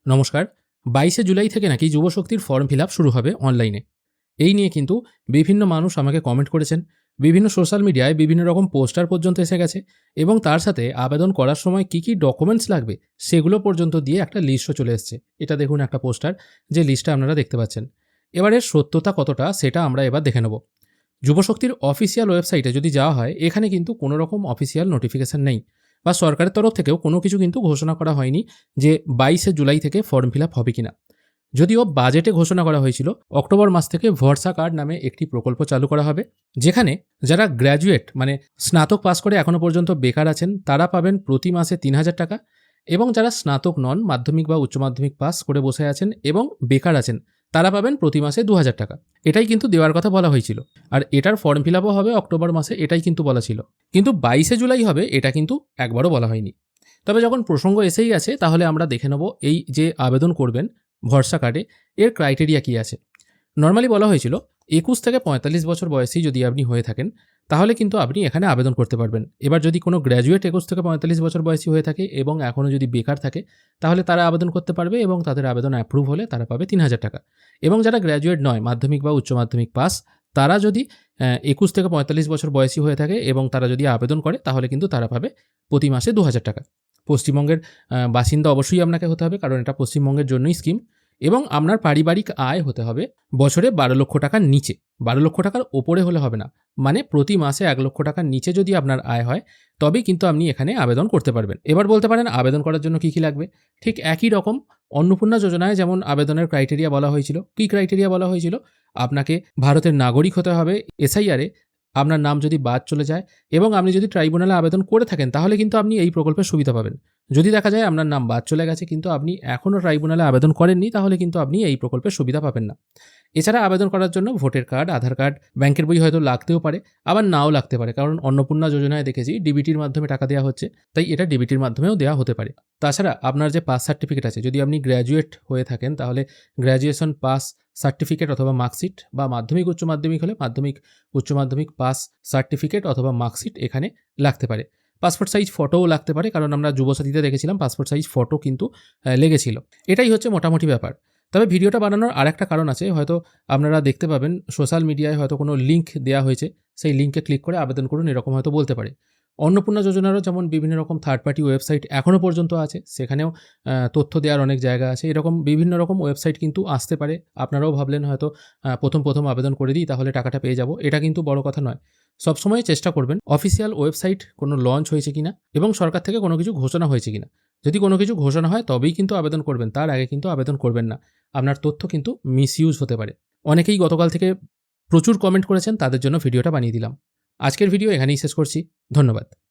নমস্কার। ২২শে জুলাই থেকে নাকি যুবশক্তির ফর্ম ফিল আপ শুরু হবে অনলাইনে। এই নিয়ে কিন্তু বিভিন্ন মানুষ আমাকে কমেন্ট করেছেন। বিভিন্ন সোশ্যাল মিডিয়ায় বিভিন্ন রকম পোস্টার পর্যন্ত এসে গেছে এবং তার সাথে আবেদন করার সময় কী ডকুমেন্টস লাগবে সেগুলো পর্যন্ত দিয়ে একটা লিস্টও চলে এসছে। এটা দেখুন একটা পোস্টার, যে লিস্টটা আপনারা দেখতে পাচ্ছেন। এবারের সত্যতা কতটা সেটা আমরা এবার দেখে নেব। যুবশক্তির অফিসিয়াল ওয়েবসাইটে যদি যাওয়া হয়, এখানে কিন্তু কোনো রকম অফিসিয়াল নোটিফিকেশন নেই বা সরকারের তরফ থেকেও কোনো কিছু কিন্তু ঘোষণা করা হয়নি যে ২২শে জুলাই থেকে ফর্ম ফিল আপ হবে কিনা। যদিও বাজেটে ঘোষণা করা হয়েছিল অক্টোবর মাস থেকে ভরসা কার্ড নামে একটি প্রকল্প চালু করা হবে, যেখানে যারা গ্র্যাজুয়েট মানে স্নাতক পাস করে এখনও পর্যন্ত বেকার আছেন তারা পাবেন প্রতি মাসে ৩,০০০ টাকা, এবং যারা স্নাতক নন, মাধ্যমিক বা উচ্চ মাধ্যমিক পাস করে বসে আছেন এবং বেকার আছেন, তারা পাবেন প্রতি মাসে ২,০০০ টাকা। এটাই কিন্তু দেওয়ার কথা বলা হয়েছিল, আর এটার ফর্ম ফিল আপও হবে অক্টোবর মাসে, এটাই কিন্তু বলা ছিল। কিন্তু ২২শে জুলাই হবে এটা কিন্তু একবারও বলা হয়নি। তবে যখন প্রসঙ্গ এসেই আছে, তাহলে আমরা দেখে নেব এই যে আবেদন করবেন ভরসা কার্ডে, এর ক্রাইটেরিয়া কী আছে। নর্মালি বলা হয়েছিল ২১ থেকে ৪৫ বছর বয়সী যদি আপনি হয়ে থাকেন, তাহলে কিন্তু আপনি এখানে আবেদন করতে পারবেন। এবার যদি কোনো গ্র্যাজুয়েট ২১ থেকে ৪৫ বছর বয়সী হয়ে থাকে এবং এখনও যদি বেকার থাকে, তাহলে তারা আবেদন করতে পারবে এবং তাদের আবেদন অ্যাপ্রুভ হলে তারা পাবে ৩,০০০ টাকা। এবং যারা গ্র্যাজুয়েট নয়, মাধ্যমিক বা উচ্চ মাধ্যমিক পাস, তারা যদি ২১ থেকে ৪৫ বছর বয়সী হয়ে থাকে এবং তারা যদি আবেদন করে, তাহলে কিন্তু তারা পাবে প্রতি মাসে ২,০০০ টাকা। পশ্চিমবঙ্গের বাসিন্দা অবশ্যই আপনাকে হতে হবে, কারণ এটা পশ্চিমবঙ্গের জন্যই স্কিম। এবং আপনার পারিবারিক আয় হতে হবে বছরে ১২ লক্ষ টাকার নিচে। ১২ লক্ষ টাকার ওপরে হলে হবে না। মানে প্রতি মাসে ১ লক্ষ টাকার নিচে যদি আপনার আয় হয়, তবেই কিন্তু আপনি এখানে আবেদন করতে পারবেন। এবার বলতে পারেন আবেদন করার জন্য কী লাগবে। ঠিক একই রকম অন্নপূর্ণা যোজনায় যেমন আবেদনের ক্রাইটেরিয়া বলা হয়েছিল। কী ক্রাইটেরিয়া বলা হয়েছিল? আপনাকে ভারতের নাগরিক হতে হবে, এসআইআরে আপনার নাম যদি বাদ চলে যায় এবং আপনি যদি ট্রাইব্যুনালে আবেদন করে থাকেন, তাহলে কিন্তু আপনি এই প্রকল্পের সুবিধা পাবেন। যদি দেখা যায় আপনার নাম বাদ চলে গেছে কিন্তু আপনি এখনও ট্রাইব্যুনালে আবেদন করেননি, তাহলে কিন্তু আপনি এই প্রকল্পের সুবিধা পাবেন না। এছাড়া আবেদন করার জন্য ভোটার কার্ড, আধার কার্ড, ব্যাংকের বই হয়তো লাগতেও পারে, আবার নাও লাগতে পারে, কারণ অন্নপূর্ণা যোজনায় দেখেছি ডিবিটির মাধ্যমে টাকা দেওয়া হচ্ছে, তাই এটা ডিবিটির মাধ্যমেও দেওয়া হতে পারে। তাছাড়া আপনার যে পাস সার্টিফিকেট আছে, যদি আপনি গ্র্যাজুয়েট হয়ে থাকেন তাহলে গ্র্যাজুয়েশন পাস সার্টিফিকেট অথবা মার্কশিট, বা মাধ্যমিক উচ্চ মাধ্যমিক হলে মাধ্যমিক উচ্চ মাধ্যমিক পাস সার্টিফিকেট অথবা মার্কশিট এখানে লাগতে পারে। পাসপোর্ট সাইজ ফটোও লাগতে পারে, কারণ আমরা যুবসাথীতে দেখেছিলাম পাসপোর্ট সাইজ ফটো কিন্তু লেগেছিল। এটাই হচ্ছে মোটামুটি ব্যাপার। তবে ভিডিওটা বানানোর আরেকটা কারণ আছে, হয়তো আপনারা দেখতে পাবেন সোশ্যাল মিডিয়ায় হয়তো কোনো লিঙ্ক দেওয়া হয়েছে, সেই লিঙ্কে ক্লিক করে আবেদন করুন, এরকম হয়তো বলতে পারে। অন্নপূর্ণা যোজনারও যেমন বিভিন্ন রকম থার্ড পার্টি ওয়েবসাইট এখনও পর্যন্ত আছে, সেখানেও তথ্য দেওয়ার অনেক জায়গা আছে। এরকম বিভিন্ন রকম ওয়েবসাইট কিন্তু আসতে পারে। আপনারাও ভাবলেন হয়তো প্রথম আবেদন করে দিই, তাহলে টাকাটা পেয়ে যাব। এটা কিন্তু বড় কথা নয়। সবসময় চেষ্টা করবেন অফিসিয়াল ওয়েবসাইট কোনো লঞ্চ হয়েছে কিনা এবং সরকার থেকে কোনো কিছু ঘোষণা হয়েছে কিনা। যদি কোনো কিছু ঘোষণা হয় তবেই কিন্তু আবেদন করবেন, তার আগে কিন্তু আবেদন করবেন না। আপনার তথ্য কিন্তু মিসইউজ হতে পারে। অনেকেই গতকাল থেকে প্রচুর কমেন্ট করেছেন, তাদের জন্য ভিডিওটা বানিয়ে দিলাম। আজকের ভিডিও এখানেই শেষ করছি। ধন্যবাদ।